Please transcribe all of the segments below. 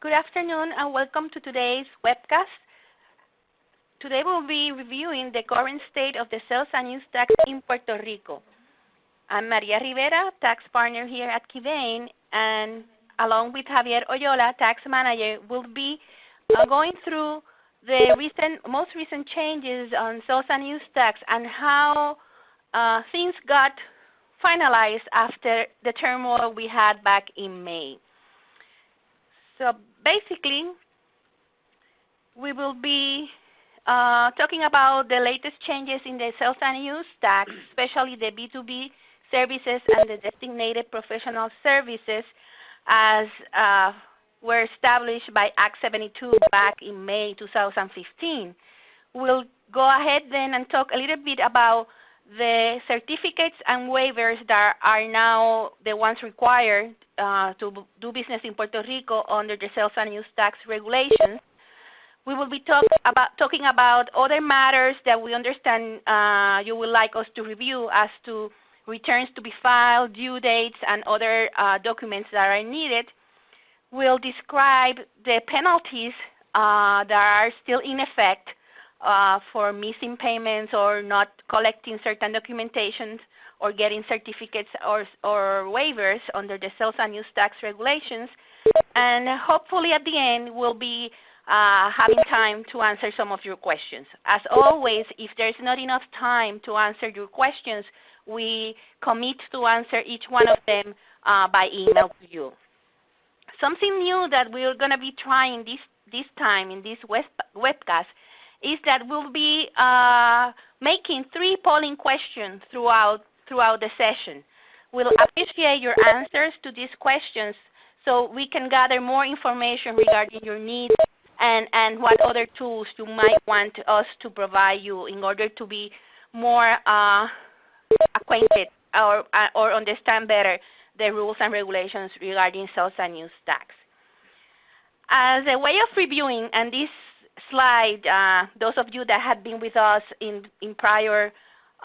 Good afternoon and welcome to today's webcast. Today we'll be reviewing the current state of the sales and use tax in Puerto Rico. I'm Maria Rivera, tax partner here at Kivane, and along with Javier Oyola, tax manager, we'll be going through the most recent changes on sales and use tax and how things got finalized after the turmoil we had back in May. So basically, we will be talking about the latest changes in the sales and use tax, especially the B2B services and the designated professional services as were established by Act 72 back in May 2015. We'll go ahead then and talk a little bit about the certificates and waivers that are now the ones required to do business in Puerto Rico under the sales and use tax regulations. We will be talking about other matters that we understand you would like us to review as to returns to be filed, due dates, and other documents that are needed. We'll describe the penalties that are still in effect for missing payments or not collecting certain documentations or getting certificates or waivers under the sales and use tax regulations. And hopefully at the end we'll be having time to answer some of your questions. As always, if there's not enough time to answer your questions, we commit to answer each one of them by email to you. Something new that we're going to be trying this time in this webcast is that we'll be making 3 polling questions throughout the session. We'll appreciate your answers to these questions so we can gather more information regarding your needs and what other tools you might want us to provide you in order to be more acquainted or understand better the rules and regulations regarding sales and use tax. As a way of reviewing, and this slide, those of you that have been with us in prior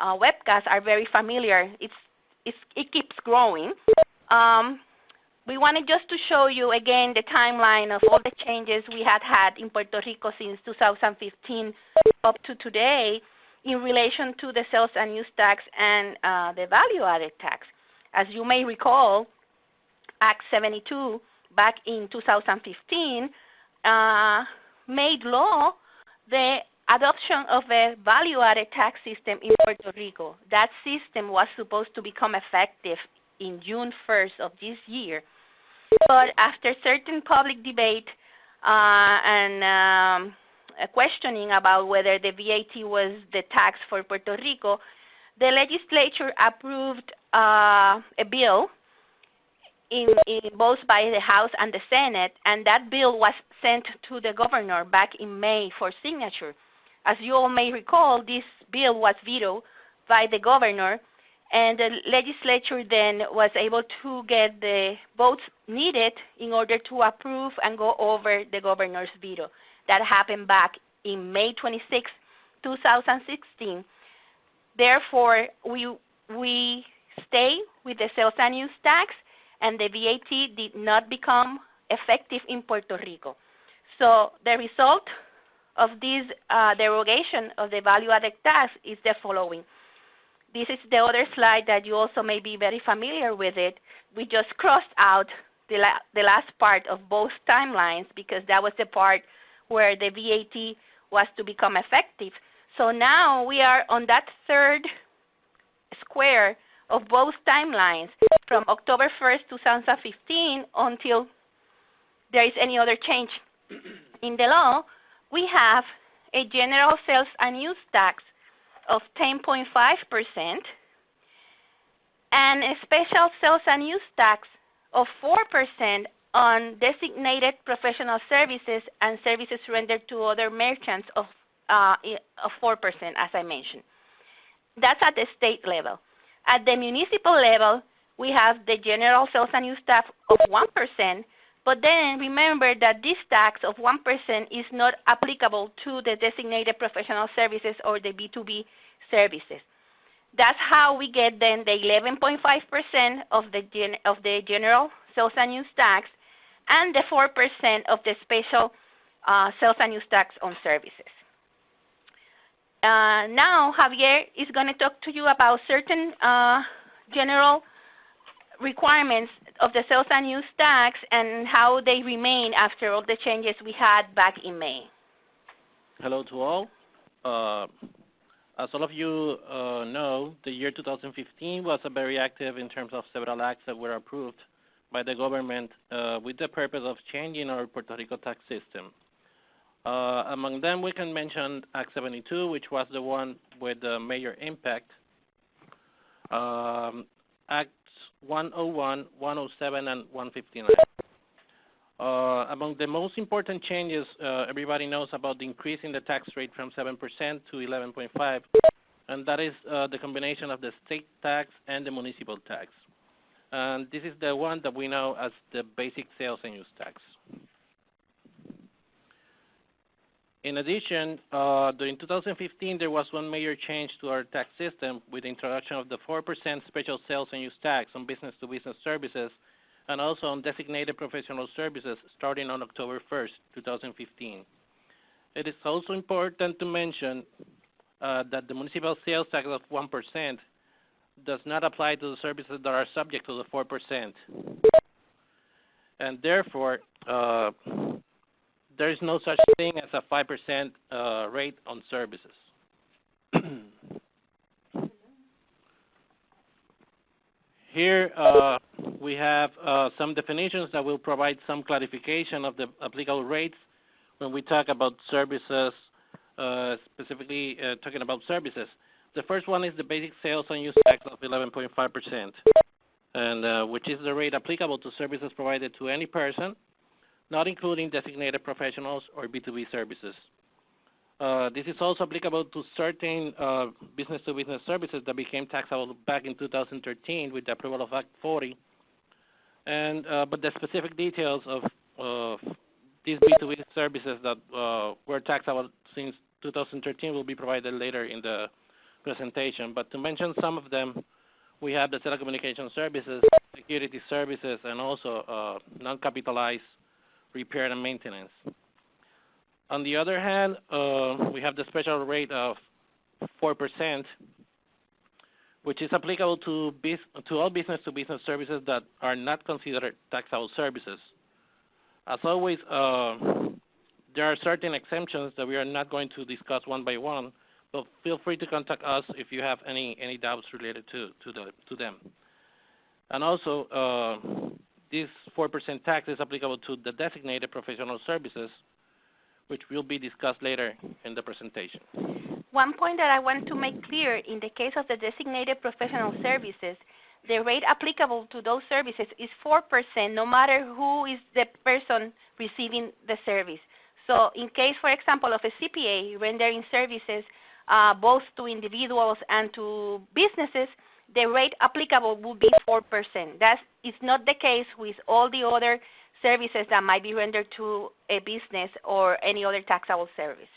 webcasts are very familiar. It keeps growing. We wanted just to show you again the timeline of all the changes we had in Puerto Rico since 2015 up to today in relation to the sales and use tax and the value-added tax. As you may recall, Act 72 back in 2015 made law the adoption of a value-added tax system in Puerto Rico. That system was supposed to become effective in June 1st of this year. But after certain public debate and questioning about whether the VAT was the tax for Puerto Rico, the legislature approved a bill in both by the House and the Senate, and that bill was sent to the governor back in May for signature. As you all may recall, this bill was vetoed by the governor, and the legislature then was able to get the votes needed in order to approve and go over the governor's veto. That happened back in May 26, 2016. Therefore, we stay with the sales and use tax, and the VAT did not become effective in Puerto Rico. So the result of this derogation of the value-added tax is the following. This is the other slide that you also may be very familiar with it. We just crossed out the last part of both timelines because that was the part where the VAT was to become effective. So now we are on that third square of both timelines from October 1st, 2015 until there is any other change in the law. We have a general sales and use tax of 10.5% and a special sales and use tax of 4% on designated professional services and services rendered to other merchants of 4%, as I mentioned. That's at the state level. At the municipal level, we have the general sales and use tax of 1%, but then remember that this tax of 1% is not applicable to the designated professional services or the B2B services. That's how we get then the 11.5% of the general sales and use tax and the 4% of the special sales and use tax on services. Now Javier is going to talk to you about certain general requirements of the sales and use tax and how they remain after all the changes we had back in May. Hello to all. As all of you know, the year 2015 was very active in terms of several acts that were approved by the government with the purpose of changing our Puerto Rico tax system. Among them, we can mention Act 72, which was the one with the major impact, Acts 101, 107, and 159. Among the most important changes, everybody knows about the increase in the tax rate from 7% to 11.5%, and that is the combination of the state tax and the municipal tax. And this is the one that we know as the basic sales and use tax. In addition, during 2015, there was one major change to our tax system with the introduction of the 4% special sales and use tax on business-to-business services and also on designated professional services starting on October 1st, 2015. It is also important to mention that the municipal sales tax of 1% does not apply to the services that are subject to the 4%. And therefore, there is no such thing as a 5% rate on services. Here we have some definitions that will provide some clarification of the applicable rates when we talk about services, specifically talking about services. The first one is the basic sales and use tax of 11.5%, and which is the rate applicable to services provided to any person, not including designated professionals or B2B services. This is also applicable to certain business-to-business services that became taxable back in 2013 with the approval of Act 40. And but the specific details of these B2B services that were taxable since 2013 will be provided later in the presentation. But to mention some of them, we have the telecommunication services, security services, and also non-capitalized repair and maintenance. On the other hand, we have the special rate of 4%, which is applicable to all business-to-business services that are not considered taxable services. As always, there are certain exemptions that we are not going to discuss one by one, but feel free to contact us if you have any doubts related to them. And also, this 4% tax is applicable to the designated professional services, which will be discussed later in the presentation. One point that I want to make clear, in the case of the designated professional services, the rate applicable to those services is 4%, no matter who is the person receiving the service. So in case, for example, of a CPA rendering services both to individuals and to businesses, the rate applicable will be 4%. That is not the case with all the other services that might be rendered to a business or any other taxable service.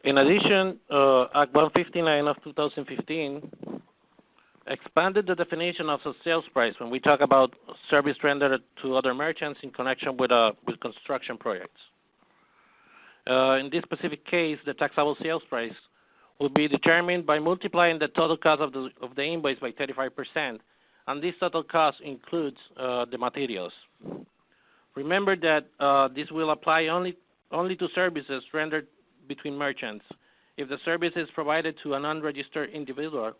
In addition, Act 159 of 2015 expanded the definition of a sales price when we talk about service rendered to other merchants in connection with construction projects. In this specific case, the taxable sales price will be determined by multiplying the total cost of the invoice by 35%, and this total cost includes the materials. Remember that this will apply only to services rendered between merchants. If the service is provided to an unregistered individual,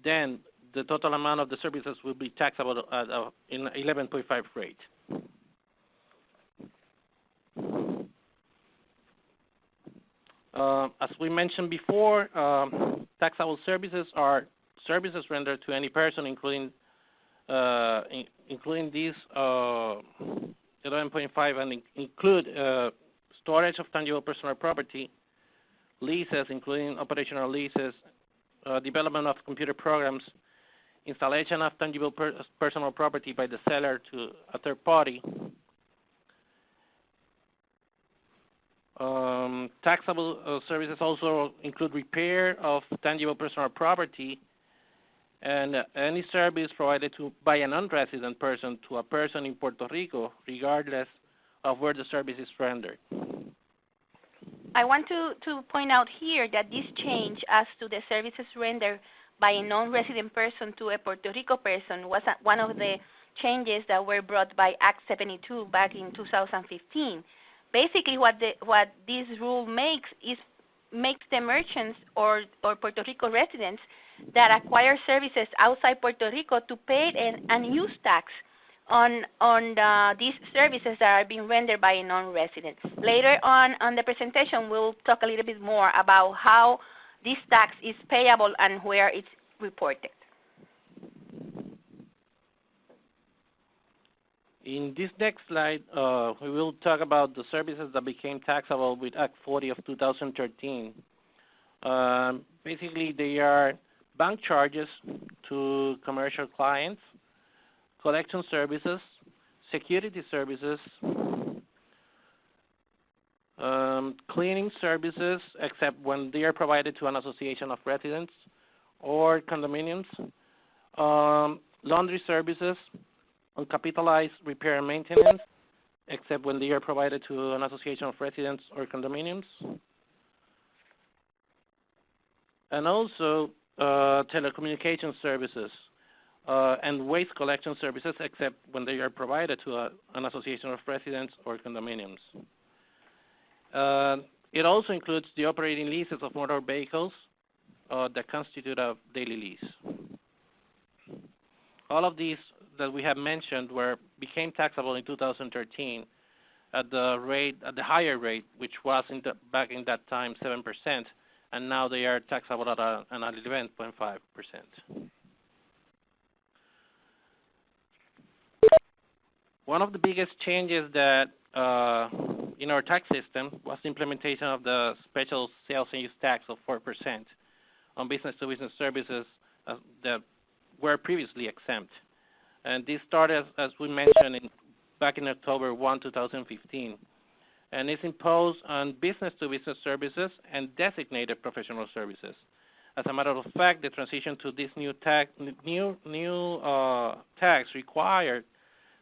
then the total amount of the services will be taxable in 11.5 rate. As we mentioned before, taxable services are services rendered to any person, including these 11.5, and include storage of tangible personal property, leases, including operational leases, development of computer programs, installation of tangible personal property by the seller to a third party. Taxable services also include repair of tangible personal property And any service provided by a non-resident person to a person in Puerto Rico, regardless of where the service is rendered. I want to point out here that this change as to the services rendered by a non-resident person to a Puerto Rico person was one of the changes that were brought by Act 72 back in 2015. Basically, what this rule makes the merchants or Puerto Rico residents that acquire services outside Puerto Rico to pay an use tax on these services that are being rendered by a non-resident. Later on the presentation, we'll talk a little bit more about how this tax is payable and where it's reported. In this next slide, we will talk about the services that became taxable with Act 40 of 2013. Basically, they are bank charges to commercial clients, collection services, security services, cleaning services, except when they are provided to an association of residents or condominiums, laundry services, uncapitalized repair and maintenance, except when they are provided to an association of residents or condominiums, and also telecommunication services and waste collection services, except when they are provided to an association of residents or condominiums. It also includes the operating leases of motor vehicles that constitute a daily lease. All of these that we have mentioned became taxable in 2013 at the higher rate, which was back in that time 7%, and now they are taxable at an 11.5%. One of the biggest changes that in our tax system was the implementation of the special sales and use tax of 4% on business-to-business services that were previously exempt. And this started, as we mentioned, back in October 1, 2015. And it's imposed on business-to-business services and designated professional services. As a matter of fact, the transition to this new tax required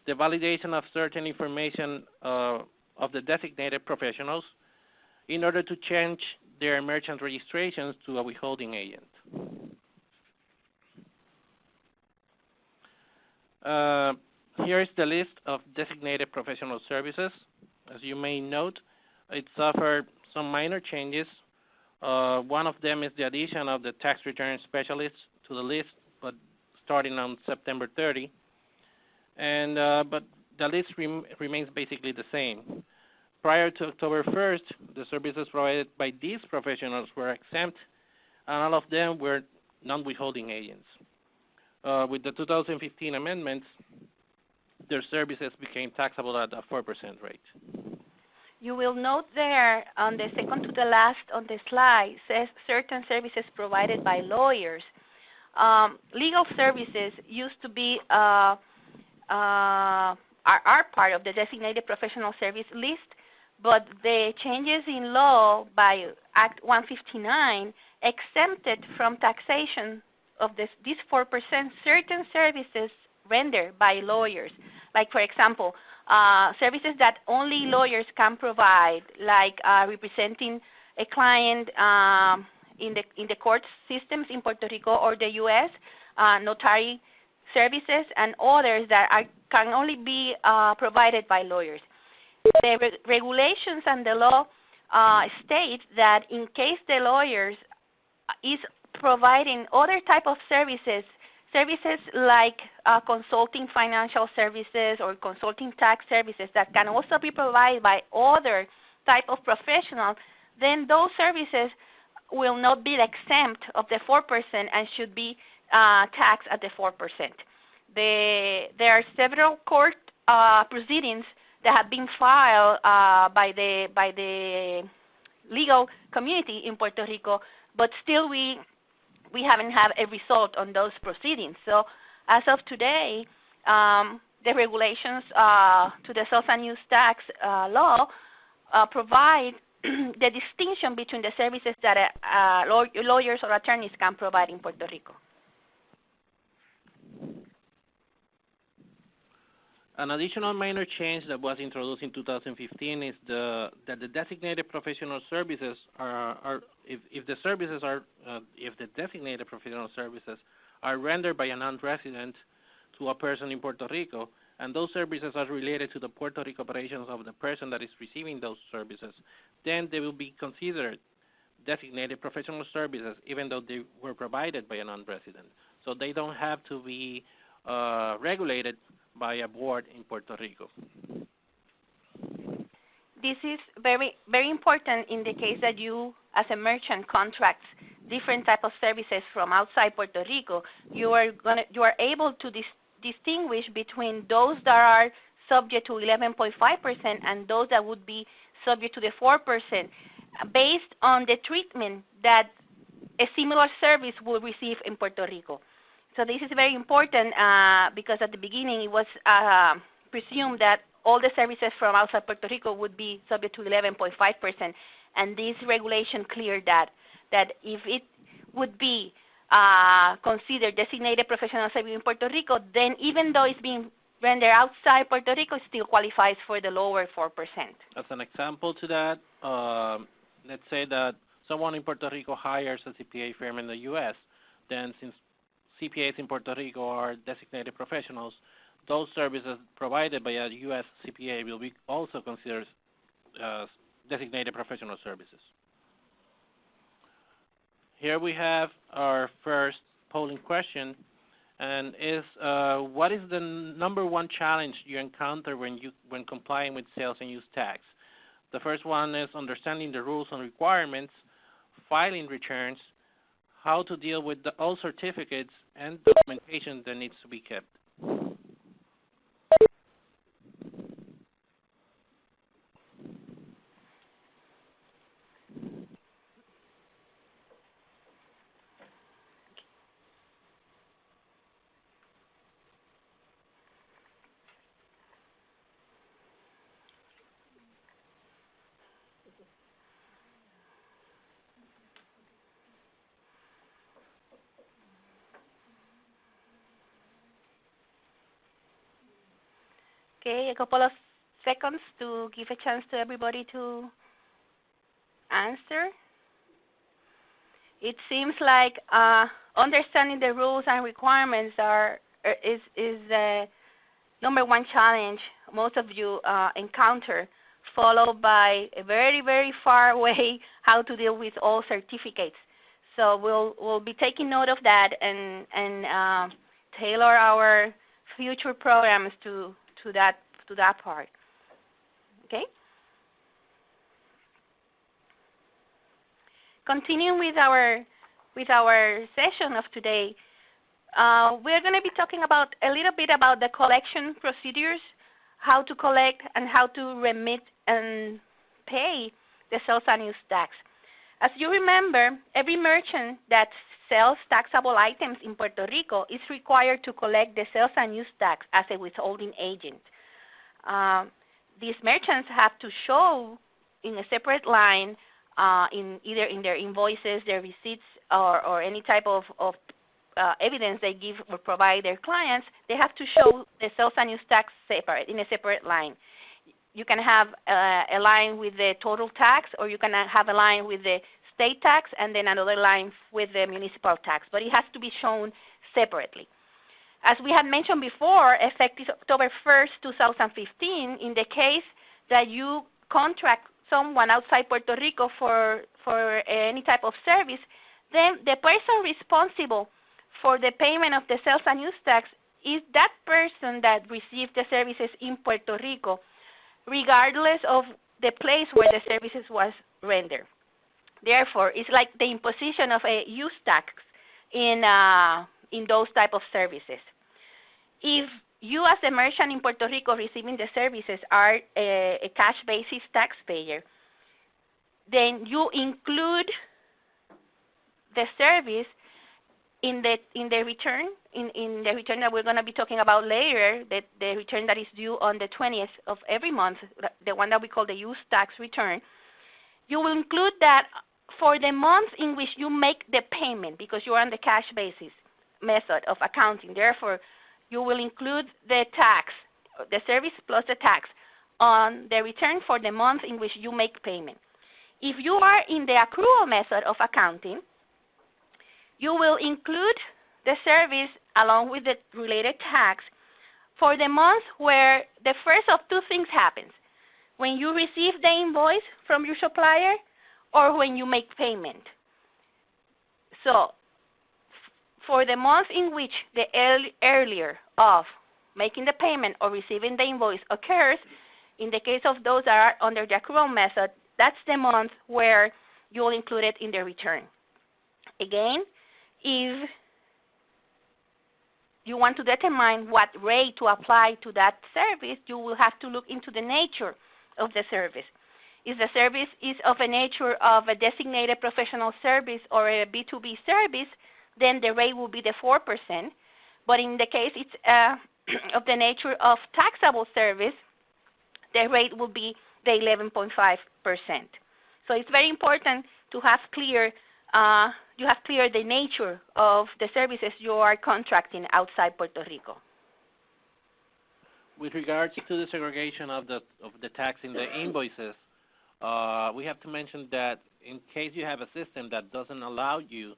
the validation of certain information of the designated professionals in order to change their merchant registrations to a withholding agent. Here is the list of designated professional services. As you may note, it suffered some minor changes. One of them is the addition of the tax return specialists to the list, but starting on September 30. But the list remains basically the same. Prior to October 1st, the services provided by these professionals were exempt, and all of them were non-withholding agents. With the 2015 amendments, their services became taxable at a 4% rate. You will note there on the second to the last on the slide says certain services provided by lawyers. Legal services used to be are part of the designated professional service list, but the changes in law by Act 159 exempted from taxation of this 4% certain services rendered by lawyers. Like, for example, services that only lawyers can provide, like representing a client in the court systems in Puerto Rico or the U.S., notary services, and others that can only be provided by lawyers. The regulations and the law state that in case the lawyers is providing other type of services like consulting financial services or consulting tax services that can also be provided by other type of professionals, then those services will not be exempt of the 4% and should be taxed at the 4%. There are several court proceedings that have been filed by the legal community in Puerto Rico, but still we haven't had a result on those proceedings. So as of today, the regulations to the sales and use tax law provide the distinction between the services that lawyers or attorneys can provide in Puerto Rico. An additional minor change that was introduced in 2015 is that the designated professional services if the designated professional services are rendered by a non-resident to a person in Puerto Rico, and those services are related to the Puerto Rico operations of the person that is receiving those services, then they will be considered designated professional services even though they were provided by a non-resident. So they don't have to be regulated by a board in Puerto Rico. This is very, very important in the case that you, as a merchant, contracts different type of services from outside Puerto Rico. You are able to distinguish between those that are subject to 11.5% and those that would be subject to the 4%, based on the treatment that a similar service will receive in Puerto Rico. So this is very important because at the beginning it was presumed that all the services from outside Puerto Rico would be subject to 11.5%, and this regulation cleared that if it would be considered designated professional service in Puerto Rico, then even though it's being rendered outside Puerto Rico, it still qualifies for the lower 4%. As an example to that, let's say that someone in Puerto Rico hires a CPA firm in the U.S., then since CPAs in Puerto Rico are designated professionals, those services provided by a U.S. CPA will be also considered designated professional services. Here we have our first polling question, and is what is the number one challenge you encounter when complying with sales and use tax? The first one is understanding the rules and requirements, filing returns, how to deal with all certificates, and documentation that needs to be kept. Okay, a couple of seconds to give a chance to everybody to answer. It seems like understanding the rules and requirements is the number one challenge most of you encounter, followed by a very, very far way how to deal with all certificates. So we'll be taking note of that and tailor our future programs to that part. Okay. Continuing with our session of today, we're going to be talking about a little bit about the collection procedures, how to collect and how to remit and pay the sales and use tax. As you remember, every merchant that sells taxable items in Puerto Rico is required to collect the sales and use tax as a withholding agent. These merchants have to show in a separate line, either in their invoices, their receipts, or any type of evidence they give or provide their clients, they have to show the sales and use tax separate, in a separate line. You can have a line with the total tax, or you can have a line with the state tax and then another line with the municipal tax, but it has to be shown separately. As we had mentioned before, effective October 1st, 2015, in the case that you contract someone outside Puerto Rico for any type of service, then the person responsible for the payment of the sales and use tax is that person that received the services in Puerto Rico, regardless of the place where the services was rendered. Therefore, it's like the imposition of a use tax in those type of services. If you as a merchant in Puerto Rico receiving the services are a cash basis taxpayer, then you include the service in the return, in the return that we're going to be talking about later, the return that is due on the 20th of every month, the one that we call the use tax return. You will include that for the months in which you make the payment, because you are on the cash basis method of accounting. Therefore, you will include the tax the service plus the tax on the return for the month in which you make payment. If you are in the accrual method of accounting, you will include the service along with the related tax for the month where the first of two things happens: when you receive the invoice from your supplier or when you make payment. So for the month in which the earlier of making the payment or receiving the invoice occurs, in the case of those that are under the accrual method, that's the month where you'll include it in the return. Again, if you want to determine what rate to apply to that service, you will have to look into the nature of the service. If the service is of a nature of a designated professional service or a B2B service, then the rate will be the 4%. But in the case it's of the nature of taxable service, the rate will be the 11.5%. So it's very important to have clear the nature of the services you are contracting outside Puerto Rico. With regards to the segregation of the tax in the invoices, we have to mention that in case you have a system that doesn't allow you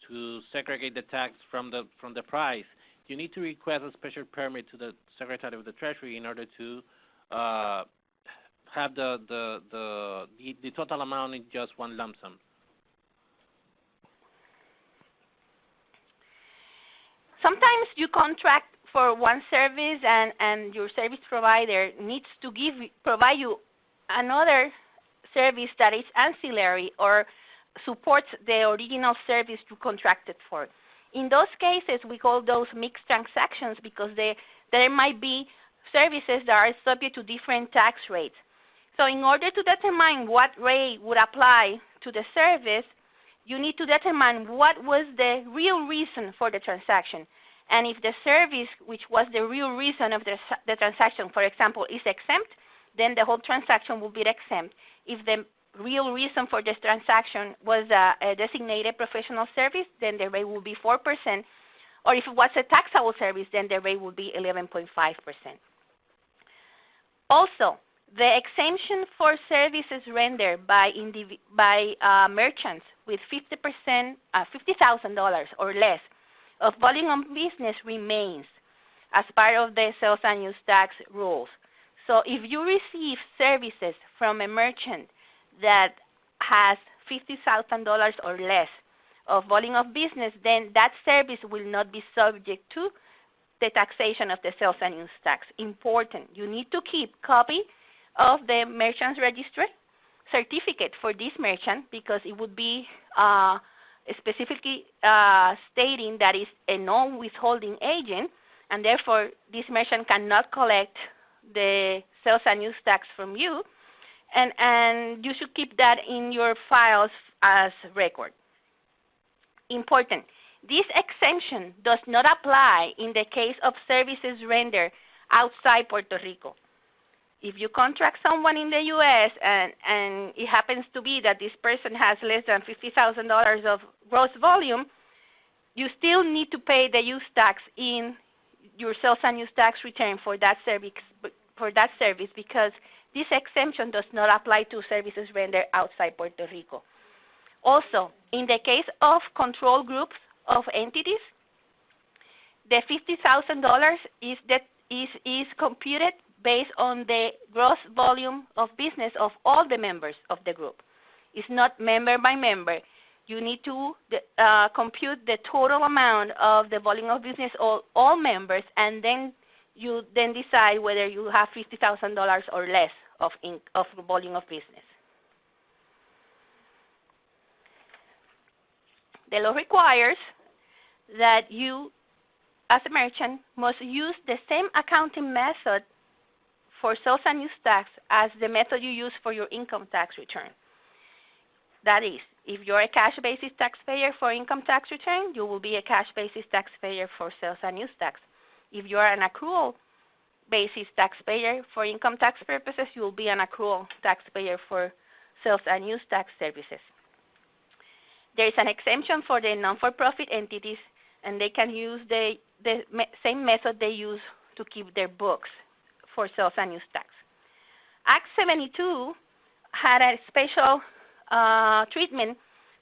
to segregate the tax from the price, you need to request a special permit to the Secretary of the Treasury in order to have the total amount in just one lump sum. Sometimes you contract for one service and your service provider needs to provide you another service that is ancillary or supports the original service you contracted for. In those cases, we call those mixed transactions because there might be services that are subject to different tax rates. So in order to determine what rate would apply to the service, you need to determine what was the real reason for the transaction. And if the service, which was the real reason of the transaction, for example, is exempt, then the whole transaction will be exempt. If the real reason for this transaction was a designated professional service, then the rate will be 4%. Or if it was a taxable service, then the rate will be 11.5%. Also, the exemption for services rendered by merchants with $50,000 or less of volume of business remains as part of the sales and use tax rules. So if you receive services from a merchant that has $50,000 or less of volume of business, then that service will not be subject to the taxation of the sales and use tax. Important. You need to keep copy of the merchant's registry certificate for this merchant because it would be specifically stating that it's a non-withholding agent, and therefore this merchant cannot collect the sales and use tax from you, and you should keep that in your files as record. Important. This exemption does not apply in the case of services rendered outside Puerto Rico. If you contract someone in the U.S. and it happens to be that this person has less than $50,000 of gross volume, you still need to pay the use tax in your sales and use tax return for that service because this exemption does not apply to services rendered outside Puerto Rico. Also, in the case of control groups of entities, the $50,000 is computed based on the gross volume of business of all the members of the group. It's not member by member. You need to compute the total amount of the volume of business of all members, and then you then decide whether you have $50,000 or less of volume of business. The law requires that you, as a merchant, must use the same accounting method for sales and use tax as the method you use for your income tax return. That is, if you're a cash basis taxpayer for income tax return, you will be a cash basis taxpayer for sales and use tax. If you are an accrual basis taxpayer for income tax purposes, you will be an accrual taxpayer for sales and use tax services. There is an exemption for the non-for-profit entities, and they can use the same method they use to keep their books for sales and use tax. Act 72 had a special treatment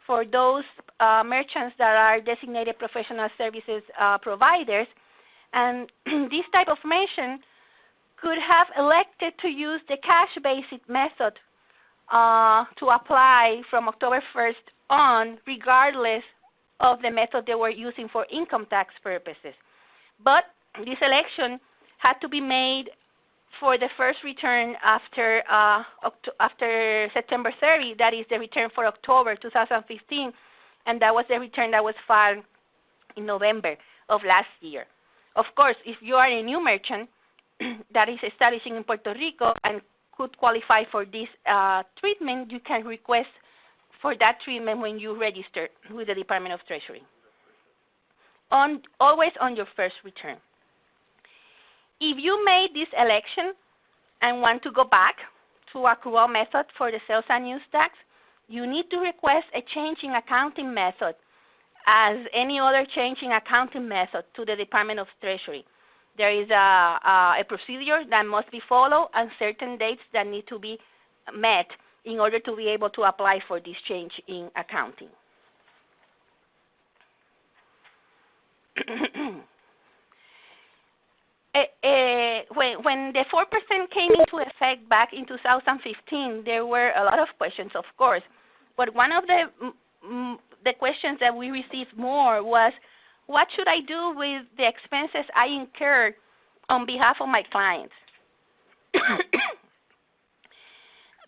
for those merchants that are designated professional services providers, and this type of merchant could have elected to use the cash-based method to apply from October 1st on, regardless of the method they were using for income tax purposes. But this election had to be made for the first return after September 30, that is the return for October 2015, and that was the return that was filed in November of last year. Of course, if you are a new merchant that is establishing in Puerto Rico and could qualify for this treatment, you can request for that treatment when you register with the Department of Treasury. Always on your first return. If you made this election and want to go back to accrual method for the sales and use tax, you need to request a change in accounting method as any other change in accounting method to the Department of Treasury. There is a procedure that must be followed and certain dates that need to be met in order to be able to apply for this change in accounting. When the 4% came into effect back in 2015, there were a lot of questions, of course. But one of the questions that we received more was, what should I do with the expenses I incurred on behalf of my clients?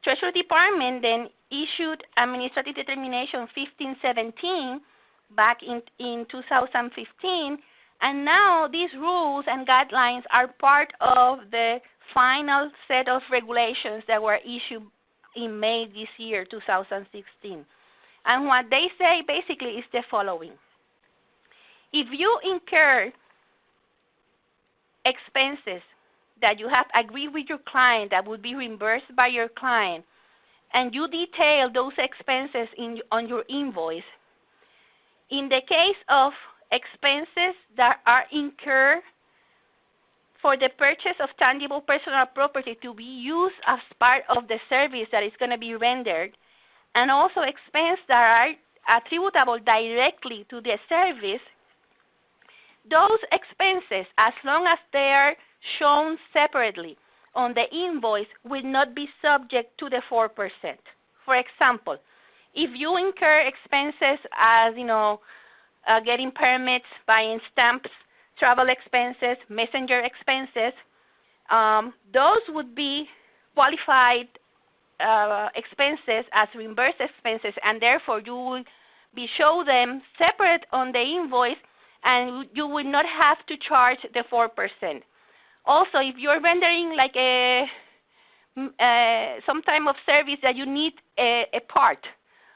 Treasury Department then issued Administrative Determination 1517 back in 2015, and now these rules and guidelines are part of the final set of regulations that were issued in May this year, 2016. And what they say basically is the following. If you incur expenses that you have agreed with your client that would be reimbursed by your client, and you detail those expenses on your invoice, in the case of expenses that are incurred for the purchase of tangible personal property to be used as part of the service that is going to be rendered, and also expenses that are attributable directly to the service, those expenses, as long as they are shown separately on the invoice, will not be subject to the 4%. For example, if you incur expenses as, getting permits, buying stamps, travel expenses, messenger expenses, those would be qualified expenses as reimbursed expenses, and therefore you will show them separate on the invoice, and you will not have to charge the 4%. Also, if you're rendering like some type of service that you need a part,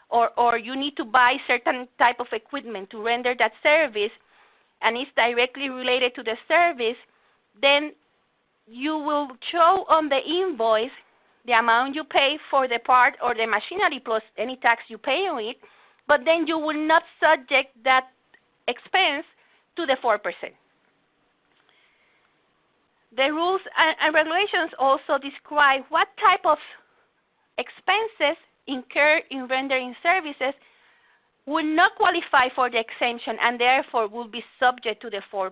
or you need to buy certain type of equipment to render that service, and it's directly related to the service, then you will show on the invoice the amount you pay for the part or the machinery plus any tax you pay on it, but then you will not subject that expense to the 4%. The rules and regulations also describe what type of expenses incurred in rendering services will not qualify for the exemption and therefore will be subject to the 4%.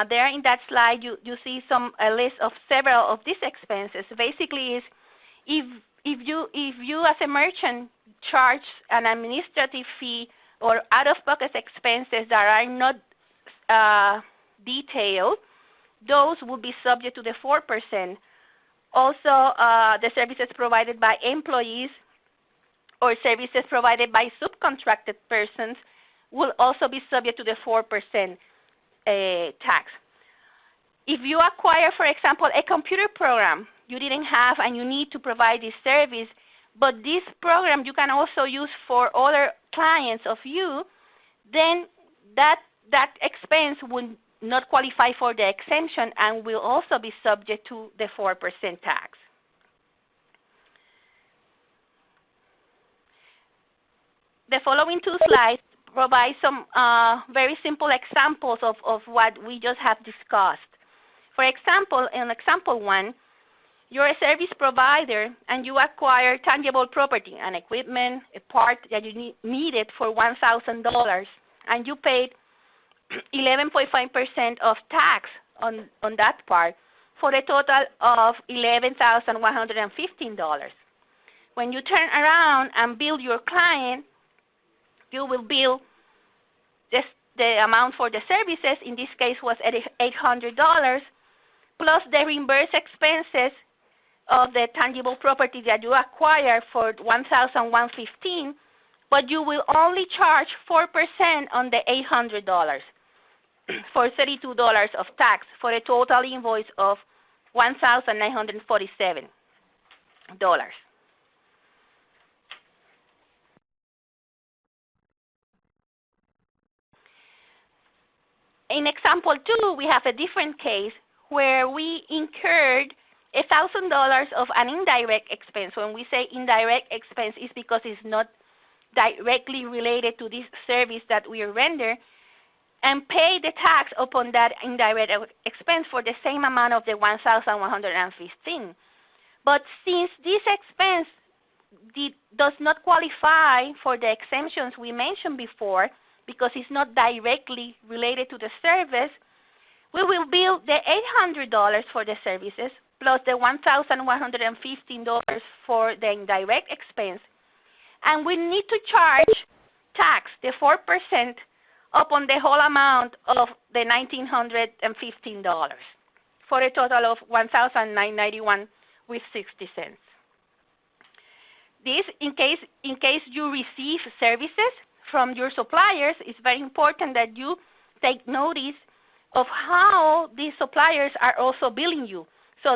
There in that slide you see a list of several of these expenses. Basically is if you as a merchant charge an administrative fee or out-of-pocket expenses that are not detailed, those will be subject to the 4%. Also, the services provided by employees or services provided by subcontracted persons will also be subject to the 4% tax. If you acquire, for example, a computer program you didn't have and you need to provide this service, but this program you can also use for other clients of you, then that expense will not qualify for the exemption and will also be subject to the 4% tax. The following two slides provide some very simple examples of what we just have discussed. For example, in example 1, you're a service provider and you acquire tangible property, an equipment, a part that you needed for $1,000, and you paid 11.5% of tax on that part for a total of $11,115. When you turn around and bill your client, you will bill the amount for the services, in this case was $800, plus the reimbursed expenses of the tangible property that you acquire for $1,115, but you will only charge 4% on the $800 for $32 of tax for a total invoice of $1,947. In example 2, we have a different case where we incurred $1,000 of an indirect expense. When we say indirect expense, it's because it's not directly related to this service that we render, and pay the tax upon that indirect expense for the same amount of the $1,115. But since this expense does not qualify for the exemptions we mentioned before, because it's not directly related to the service, we will bill the $800 for the services plus the $1,115 for the indirect expense, and we need to charge tax, the 4%, upon the whole amount of the $1,915 for a total of $1,991 with 60 cents. This, in case you receive services from your suppliers, it's very important that you take notice of how these suppliers are also billing you, so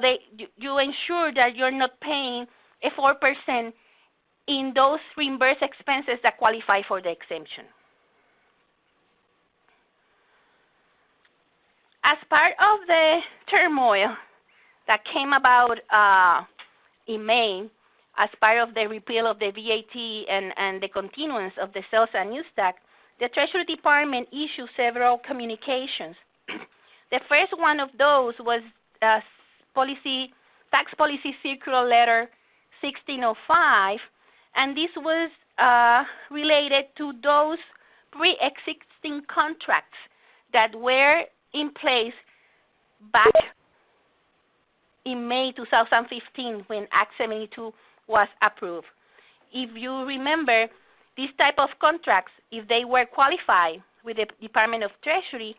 you ensure that you're not paying a 4% in those reimbursed expenses that qualify for the exemption. As part of the turmoil that came about in May, as part of the repeal of the VAT and the continuance of the sales and use tax, the Treasury Department issued several communications. The first one of those was tax policy circular letter 1605, and this was related to those pre-existing contracts that were in place back in May 2015 when Act 72 was approved. If you remember, these type of contracts, if they were qualified with the Department of Treasury,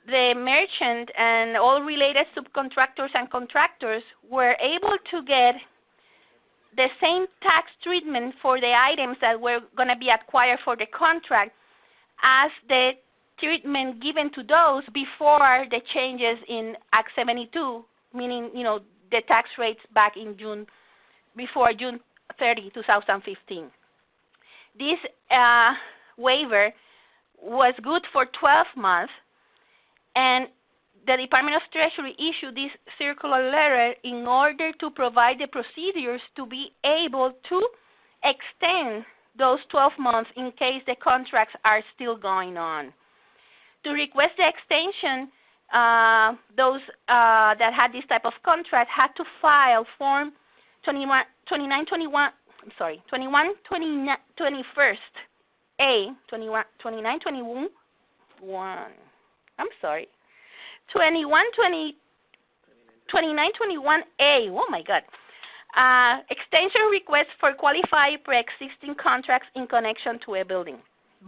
the merchant and all related subcontractors and contractors were able to get the same tax treatment for the items that were going to be acquired for the contract as the treatment given to those before the changes in Act 72, meaning, the tax rates back in before June 30, 2015. This waiver was good for 12 months, and the Department of Treasury issued this circular letter in order to provide the procedures to be able to extend those 12 months in case the contracts are still going on. To request the extension, those that had this type of contract had to file Form 2921A, 2921A, oh my God, extension request for qualified pre-existing contracts in connection to a building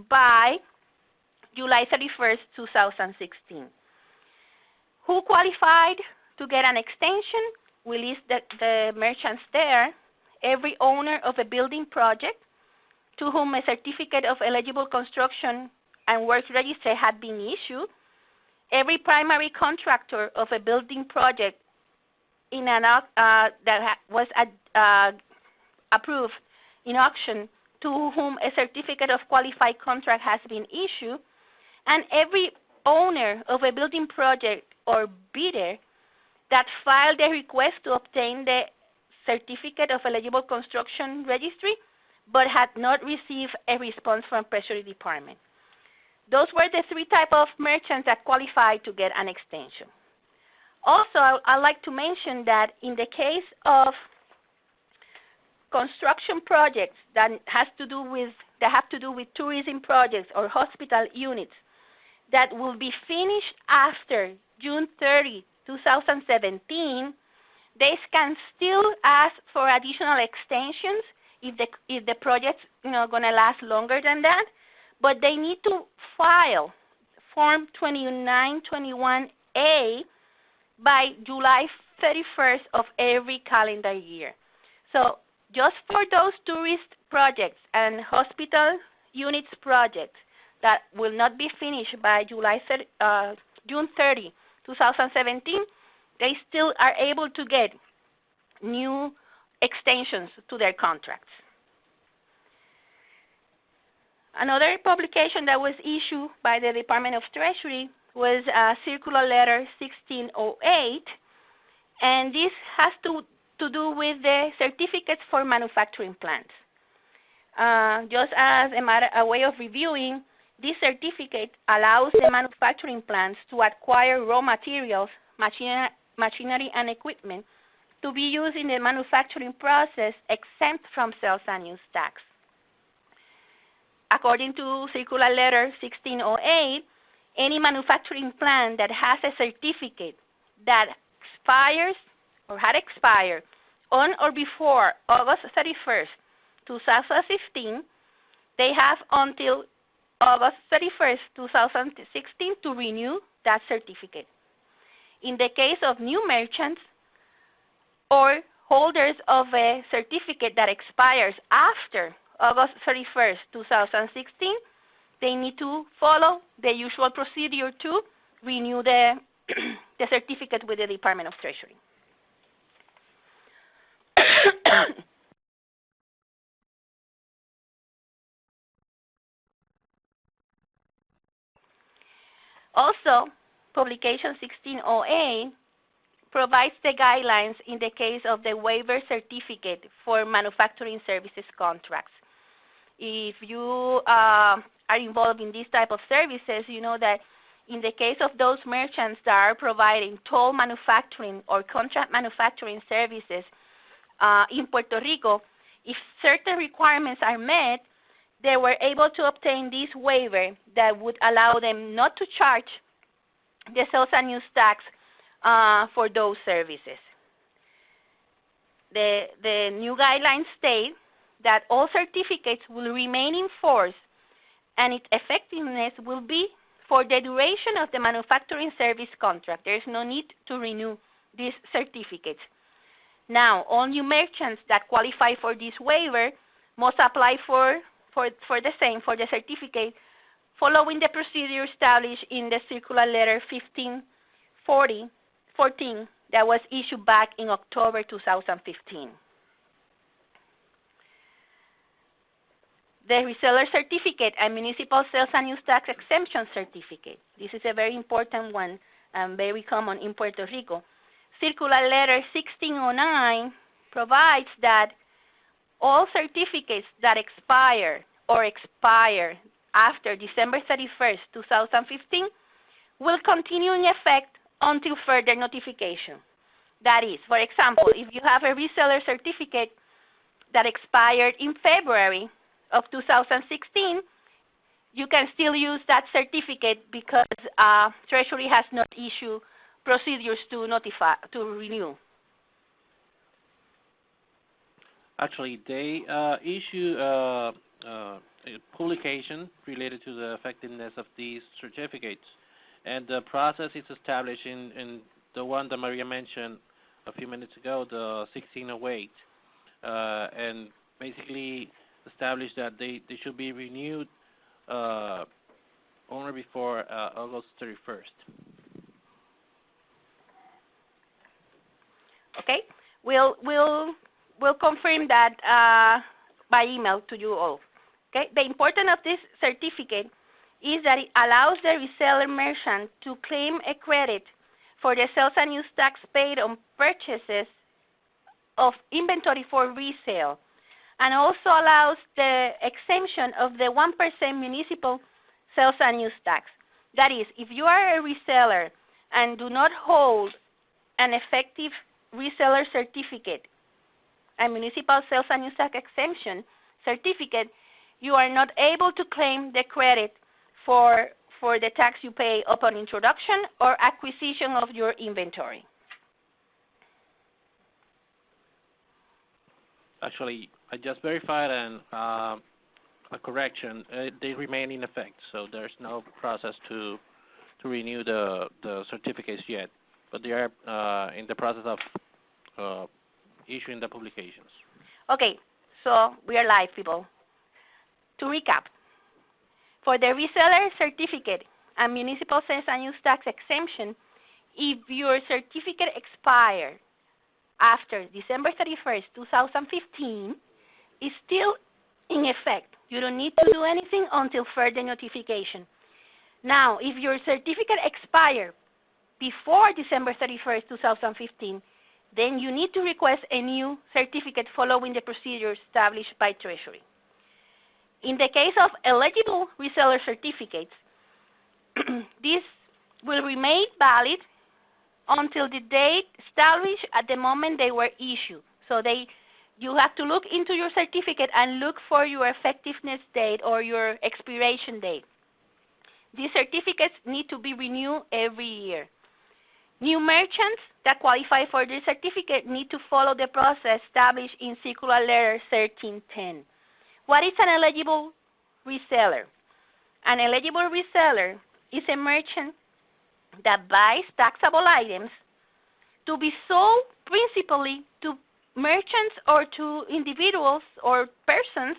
by July 31st, 2016. Who qualified to get an extension? We list the merchants there. Every owner of a building project to whom a certificate of eligible construction and work register had been issued. Every primary contractor of a building project was approved in auction to whom a certificate of qualified contract has been issued, and every owner of a building project or bidder that filed a request to obtain the certificate of eligible construction registry but had not received a response from Treasury Department. Those were the three types of merchants that qualified to get an extension. Also, I'd like to mention that in the case of construction projects that have to do with tourism projects or hospital units that will be finished after June 30, 2017, they can still ask for additional extensions if the project's going to last longer than that, but they need to file Form 2921A by July 31st of every calendar year. So just for those tourist projects and hospital units projects that will not be finished by June 30, 2017, they still are able to get new extensions to their contracts. Another publication that was issued by the Department of Treasury was Circular Letter 1608, and this has to do with the certificates for manufacturing plants. Just as a way of reviewing, this certificate allows the manufacturing plants to acquire raw materials, machinery, and equipment to be used in the manufacturing process exempt from sales and use tax. According to Circular Letter 1608, any manufacturing plant that has a certificate that expires or had expired on or before August 31st, 2015, they have until August 31st, 2016 to renew that certificate. In the case of new merchants or holders of a certificate that expires after August 31st, 2016, they need to follow the usual procedure to renew the certificate with the Department of Treasury. Also, Publication 1608 provides the guidelines in the case of the waiver certificate for manufacturing services contracts. If you are involved in these type of services, you know that in the case of those merchants that are providing toll manufacturing or contract manufacturing services in Puerto Rico, if certain requirements are met, they were able to obtain this waiver that would allow them not to charge the sales and use tax for those services. The new guidelines state that all certificates will remain in force and its effectiveness will be for the duration of the manufacturing service contract. There is no need to renew these certificates. Now, all new merchants that qualify for this waiver must apply for the same, for the certificate, following the procedure established in the Circular Letter 1514 that was issued back in October 2015. The reseller certificate and municipal sales and use tax exemption certificate. This is a very important one and very common in Puerto Rico. Circular Letter 1609 provides that all certificates that expire after December 31st, 2015 will continue in effect until further notification. That is, for example, if you have a reseller certificate that expired in February of 2016, you can still use that certificate because Treasury has not issued procedures to renew. Actually, they issue a publication related to the effectiveness of these certificates, and the process is established in the one that Maria mentioned a few minutes ago, the 1608, and basically established that they should be renewed only before August 31st. Okay, we'll confirm that by email to you all. Okay, the importance of this certificate is that it allows the reseller merchant to claim a credit for the sales and use tax paid on purchases of inventory for resale, and also allows the exemption of the 1% municipal sales and use tax. That is, if you are a reseller and do not hold an effective reseller certificate, a municipal sales and use tax exemption certificate, you are not able to claim the credit for the tax you pay upon introduction or acquisition of your inventory. Actually, I just verified, and a correction, they remain in effect, so there's no process to renew the certificates yet, but they are in the process of issuing the publications. Okay, so we are live, people. To recap, for the reseller certificate and municipal sales and use tax exemption, if your certificate expired after December 31st, 2015, is still in effect. You don't need to do anything until further notification. Now, if your certificate expired before December 31st, 2015, then you need to request a new certificate following the procedure established by Treasury. In the case of eligible reseller certificates, these will remain valid until the date established at the moment they were issued. So you have to look into your certificate and look for your effectiveness date or your expiration date. These certificates need to be renewed every year. New merchants that qualify for this certificate need to follow the process established in Circular Letter 1310. What is an eligible reseller? An eligible reseller is a merchant that buys taxable items to be sold principally to merchants or to individuals or persons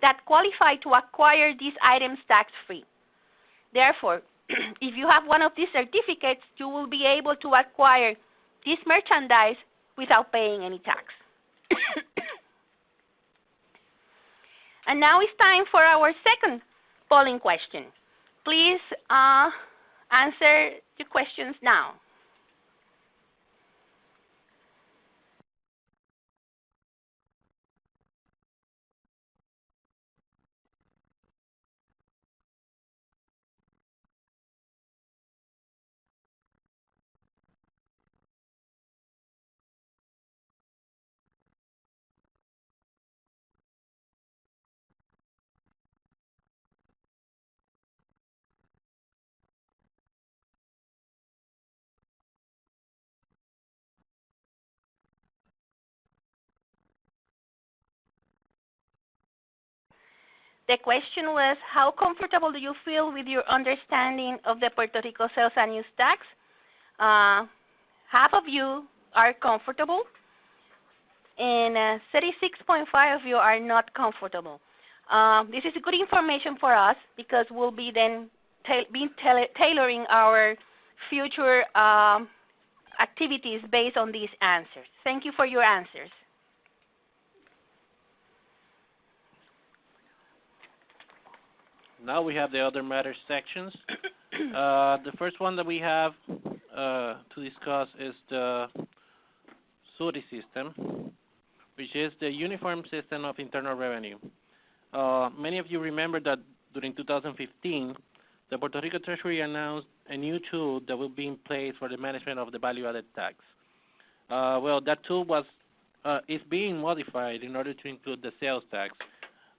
that qualify to acquire these items tax-free. Therefore, if you have one of these certificates, you will be able to acquire this merchandise without paying any tax. And now it's time for our second polling question. Please answer the questions now. The question was, how comfortable do you feel with your understanding of the Puerto Rico sales and use tax? Half of you are comfortable, and 36.5% of you are not comfortable. This is good information for us because we'll be then tailoring our future activities based on these answers. Thank you for your answers. Now we have the other matters sections. The first one that we have to discuss is the SURI system, which is the Uniform System of Internal Revenue. Many of you remember that during 2015, the Puerto Rico Treasury announced a new tool that will be in place for the management of the value-added tax. Well, that tool is being modified in order to include the sales tax.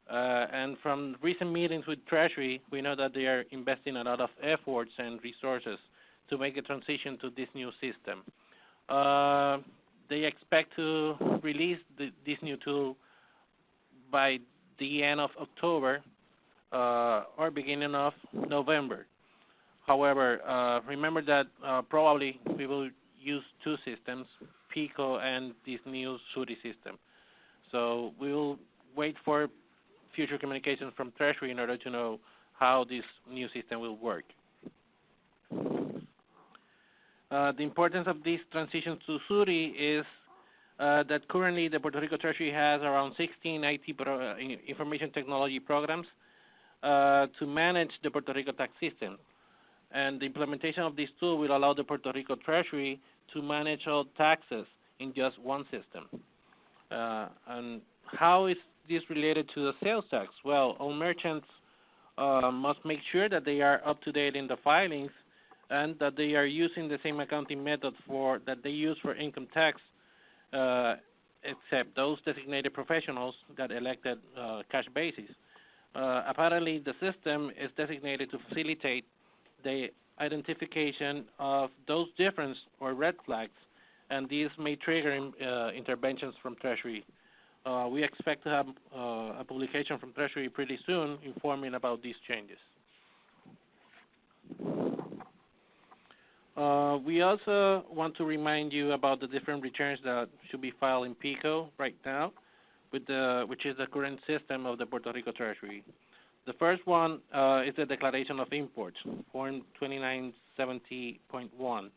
And from recent meetings with Treasury, we know that they are investing a lot of efforts and resources to make a transition to this new system. They expect to release this new tool by the end of October or beginning of November. However, remember that probably we will use two systems, PICO and this new SURI system. So we will wait for future communications from Treasury in order to know how this new system will work. The importance of this transition to SURI is that currently the Puerto Rico Treasury has around 16 IT information technology programs to manage the Puerto Rico tax system. And the implementation of this tool will allow the Puerto Rico Treasury to manage all taxes in just one system. And how is this related to the sales tax? Well, all merchants must make sure that they are up to date in the filings and that they are using the same accounting method that they use for income tax, except those designated professionals got elected cash basis. Apparently, the system is designated to facilitate the identification of those difference or red flags, and these may trigger interventions from Treasury. We expect to have a publication from Treasury pretty soon informing about these changes. We also want to remind you about the different returns that should be filed in PICO right now, which is the current system of the Puerto Rico Treasury. The first one is the Declaration of Imports, Form 2970.1.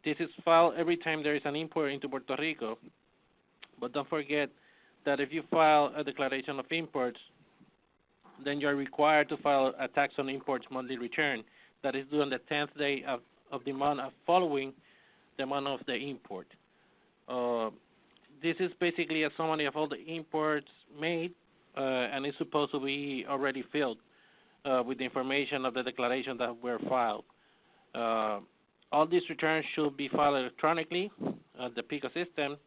This is filed every time there is an import into Puerto Rico, but don't forget that if you file a Declaration of Imports, then you're required to file a Tax on Imports monthly return that is due on the 10th day of the month following the month of the import. This is basically a summary of all the imports made, and it's supposed to be already filled with the information of the declaration that were filed. All these returns should be filed electronically at the PICO system,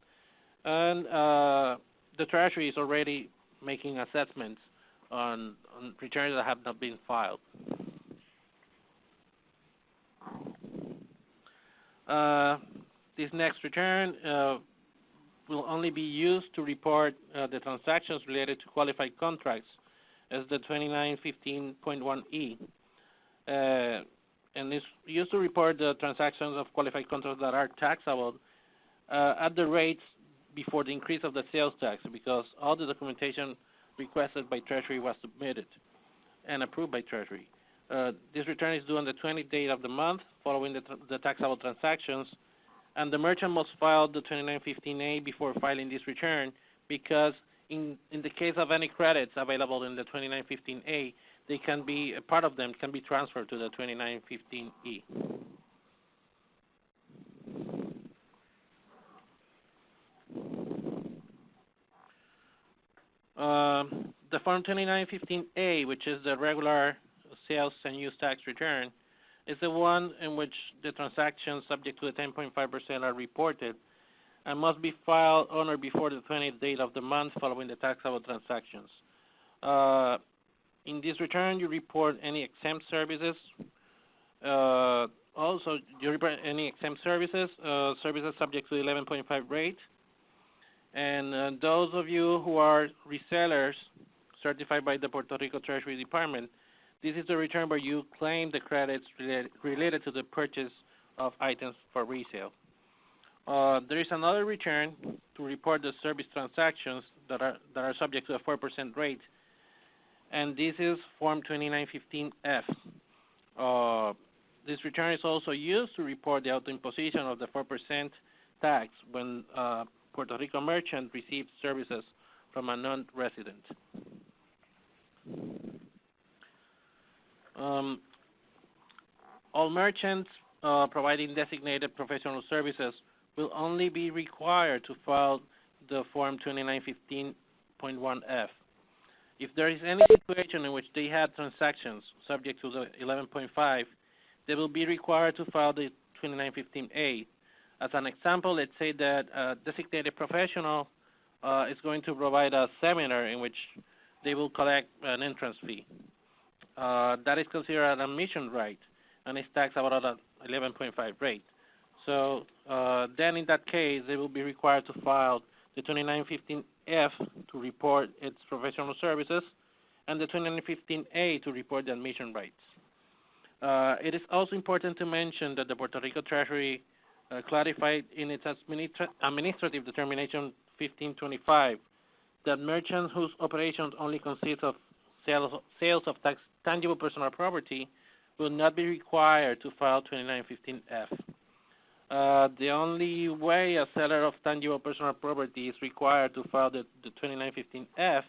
and the Treasury is already making assessments on returns that have not been filed. This next return will only be used to report the transactions related to qualified contracts as the 2915.1E. And it's used to report the transactions of qualified contracts that are taxable at the rates before the increase of the sales tax, because all the documentation requested by Treasury was submitted and approved by Treasury. This return is due on the 20th day of the month following the taxable transactions, and the merchant must file the 2915A before filing this return, because in the case of any credits available in the 2915A, they can be, a part of them can be transferred to the 2915E. The Form 2915A, which is the regular sales and use tax return, is the one in which the transactions subject to the 10.5% are reported and must be filed on or before the 20th date of the month following the taxable transactions. In this return, you report any exempt services. Also, you report any exempt services, services subject to the 11.5 rate. And those of you who are resellers certified by the Puerto Rico Treasury Department, this is the return where you claim the credits related to the purchase of items for resale. There is another return to report the service transactions that are subject to a 4% rate, and this is Form 2915F. This return is also used to report the auto-imposition of the 4% tax when Puerto Rico merchant receives services from a non-resident. All merchants providing designated professional services will only be required to file the Form 2915.1F. If there is any situation in which they had transactions subject to the 11.5, they will be required to file the 2915A. As an example, let's say that a designated professional is going to provide a seminar in which they will collect an entrance fee. That is considered an admission right, and it's taxed about at 11.5 rate. So then in that case, they will be required to file the 2915F to report its professional services, and the 2915A to report the admission rights. It is also important to mention that the Puerto Rico Treasury clarified in its administrative determination 1525 that merchants whose operations only consist of sales of tangible personal property will not be required to file 2915F. The only way a seller of tangible personal property is required to file the 2915F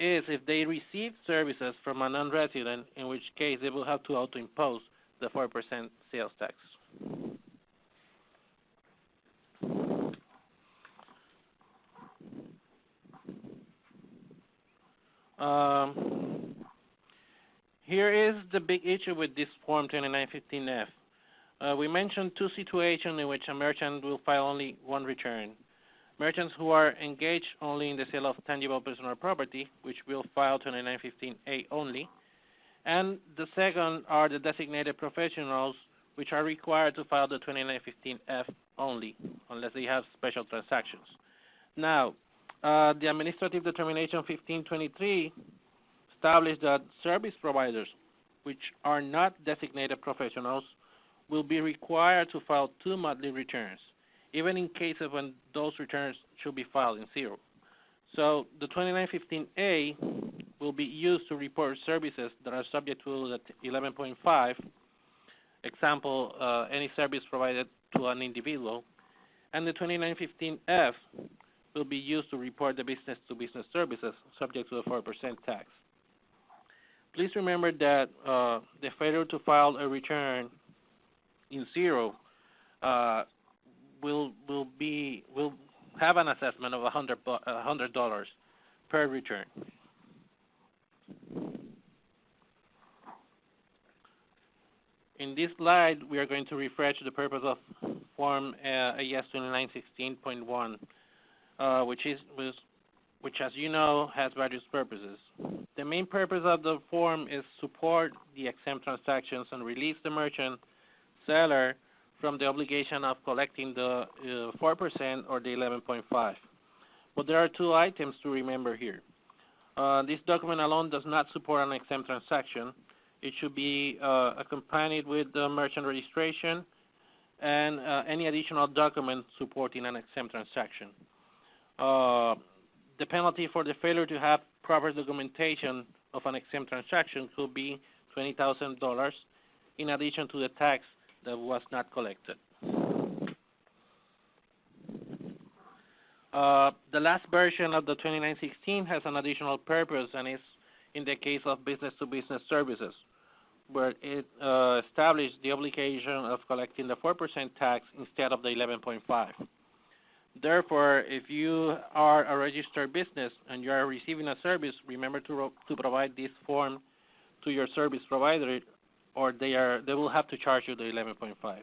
is if they receive services from a non-resident, in which case they will have to auto-impose the 4% sales tax. Here is the big issue with this Form 2915F. We mentioned two situations in which a merchant will file only one return. Merchants who are engaged only in the sale of tangible personal property, which will file 2915A only. And the second are the designated professionals, which are required to file the 2915F only, unless they have special transactions. Now, the Administrative Determination 1523 established that service providers, which are not designated professionals, will be required to file two monthly returns, even in cases when those returns should be filed in zero. So the 2915A will be used to report services that are subject to the 11.5, example, any service provided to an individual, and the 2915F will be used to report the business-to-business services subject to the 4% tax. Please remember that the failure to file a return in zero will have an assessment of $100 per return. In this slide, we are going to refresh the purpose of Form AS 2916.1, which, as you know, has various purposes. The main purpose of the form is support the exempt transactions and release the merchant seller from the obligation of collecting the 4% or the 11.5. But there are two items to remember here. This document alone does not support an exempt transaction. It should be accompanied with the merchant registration and any additional document supporting an exempt transaction. The penalty for the failure to have proper documentation of an exempt transaction could be $20,000 in addition to the tax that was not collected. The last version of the 2916 has an additional purpose, and is in the case of business-to-business services, where it established the obligation of collecting the 4% tax instead of the 11.5. Therefore, if you are a registered business and you are receiving a service, remember to provide this form to your service provider, or they will have to charge you the 11.5.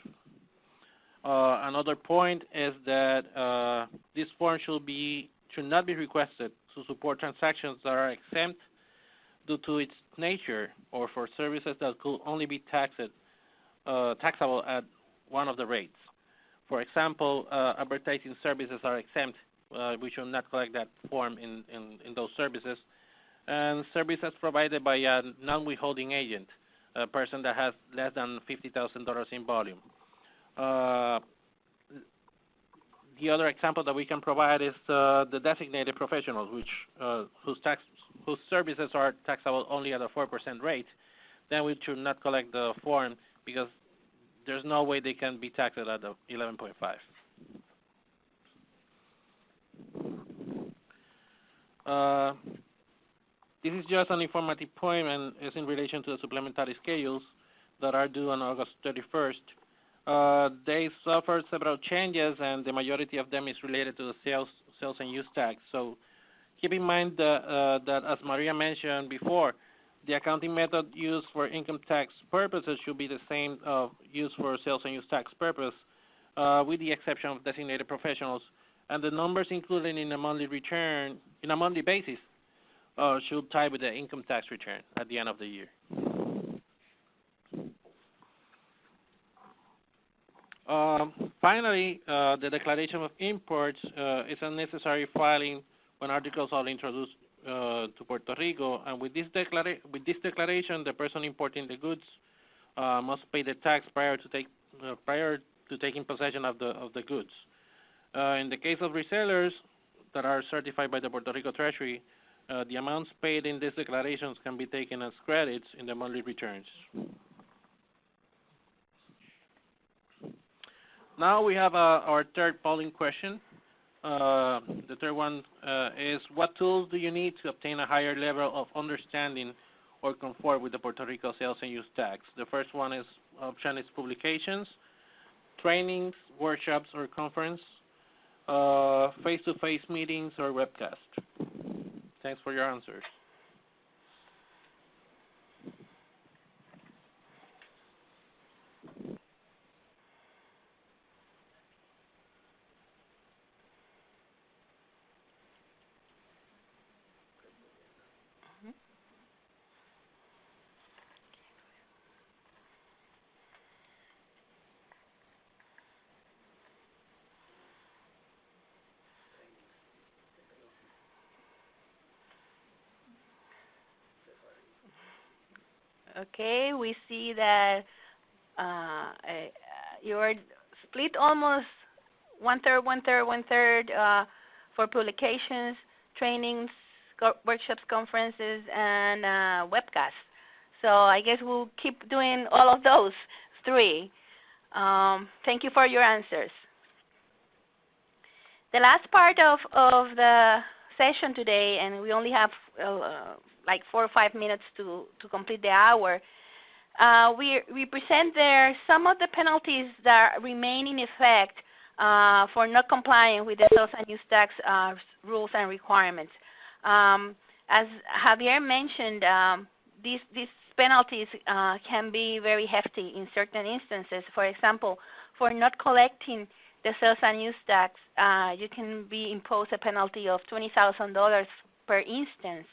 Another point is that this form should not be requested to support transactions that are exempt due to its nature, or for services that could only be taxable at one of the rates. For example, advertising services are exempt. We should not collect that form in those services. And services provided by a non-withholding agent, a person that has less than $50,000 in volume. The other example that we can provide is the designated professionals, whose services are taxable only at a 4% rate. Then we should not collect the form because there's no way they can be taxed at the 11.5. This is just an informative point, and is in relation to the supplementary schedules that are due on August 31st. They suffered several changes, and the majority of them is related to the sales and use tax. So keep in mind that as Maria mentioned before, the accounting method used for income tax purposes should be the same used for sales and use tax purpose, with the exception of designated professionals. And the numbers included in a monthly return, in a monthly basis, should tie with the income tax return at the end of the year. Finally, the declaration of imports is a necessary filing when articles are introduced to Puerto Rico, and with this declaration, the person importing the goods must pay the tax prior to taking possession of the goods. In the case of resellers that are certified by the Puerto Rico Treasury, the amounts paid in these declarations can be taken as credits in the monthly returns. Now we have our third polling question. The third one is, what tools do you need to obtain a higher level of understanding or conform with the Puerto Rico sales and use tax? The first option is publications, trainings, workshops, or conference, face-to-face meetings, or webcast. Thanks for your answers. Okay, we see that you're split almost one third, one third, one third for publications, trainings, workshops, conferences, and webcasts. So I guess we'll keep doing all of those three. Thank you for your answers. The last part of the session today, and we only have like 4 or 5 minutes to complete the hour, we present there some of the penalties that remain in effect for not complying with the sales and use tax rules and requirements. As Javier mentioned, these penalties can be very hefty in certain instances. For example, for not collecting the sales and use tax, you can be imposed a penalty of $20,000 per instance.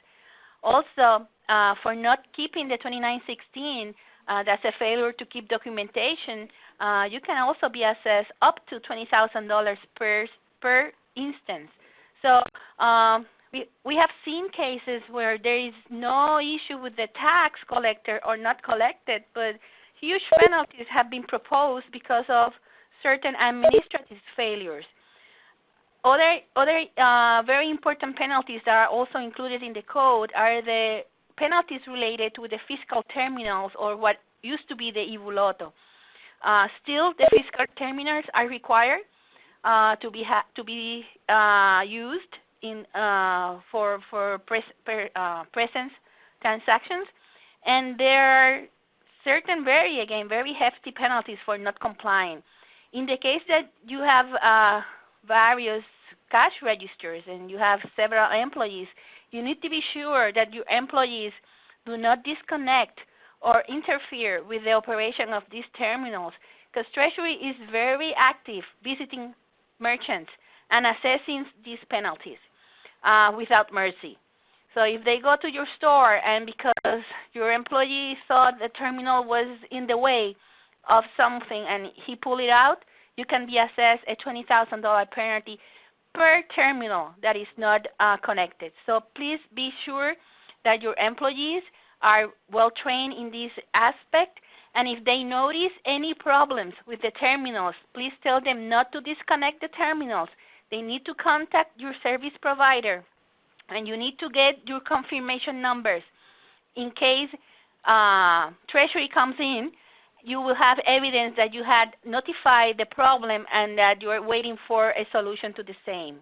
Also, for not keeping the 2916, that's a failure to keep documentation, you can also be assessed up to $20,000 per instance. So we have seen cases where there is no issue with the tax collector or not collected, but huge penalties have been proposed because of certain administrative failures. Other very important penalties that are also included in the code are the penalties related to the fiscal terminals, or what used to be the IVULOTO. Still, the fiscal terminals are required to be used in for presence transactions, and there are certain very hefty penalties for not complying. In the case that you have various cash registers and you have several employees, you need to be sure that your employees do not disconnect or interfere with the operation of these terminals, because Treasury is very active visiting merchants and assessing these penalties without mercy. So if they go to your store and because your employee thought the terminal was in the way of something and he pulled it out, you can be assessed a $20,000 penalty per terminal that is not connected. So please be sure that your employees are well trained in this aspect, and if they notice any problems with the terminals, please tell them not to disconnect the terminals. They need to contact your service provider, and you need to get your confirmation numbers. In case Treasury comes in, you will have evidence that you had notified the problem and that you are waiting for a solution to the same.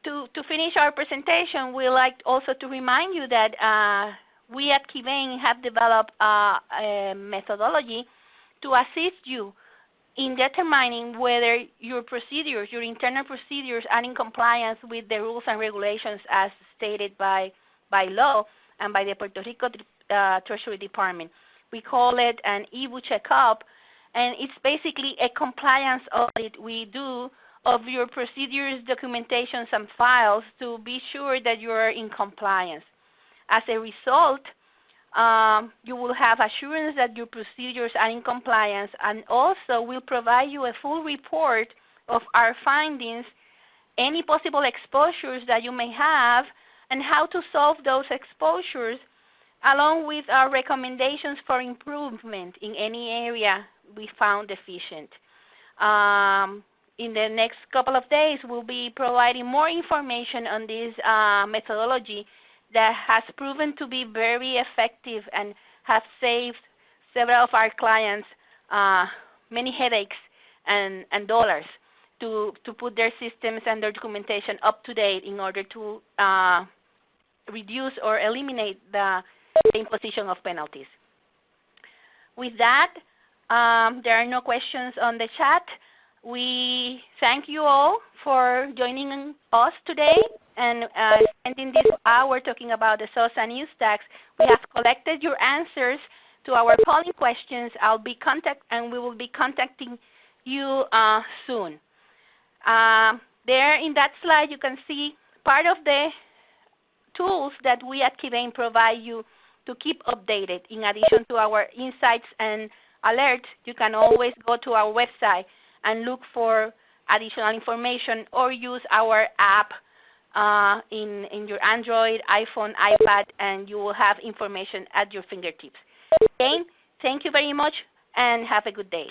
To finish our presentation, we like also to remind you that we at Keybank have developed a methodology to assist you in determining whether your procedures, your internal procedures, are in compliance with the rules and regulations as stated by law and by the Puerto Rico Treasury Department. We call it an EBU checkup, and it's basically a compliance audit we do of your procedures, documentations, and files to be sure that you are in compliance. As a result, you will have assurance that your procedures are in compliance, and also we'll provide you a full report of our findings, any possible exposures that you may have, and how to solve those exposures, along with our recommendations for improvement in any area we found deficient. In the next couple of days, we'll be providing more information on this methodology that has proven to be very effective and has saved several of our clients many headaches and dollars to put their systems and their documentation up to date in order to reduce or eliminate the imposition of penalties. With that, there are no questions on the chat. We thank you all for joining us today and spending this hour talking about the sales and use tax. We have collected your answers to our polling questions. We will be contacting you soon. There in that slide, you can see part of the tools that we at Keybank provide you to keep updated. In addition to our insights and alerts, you can always go to our website and look for additional information or use our app in your Android, iPhone, iPad, and you will have information at your fingertips. Again, thank you very much, and have a good day.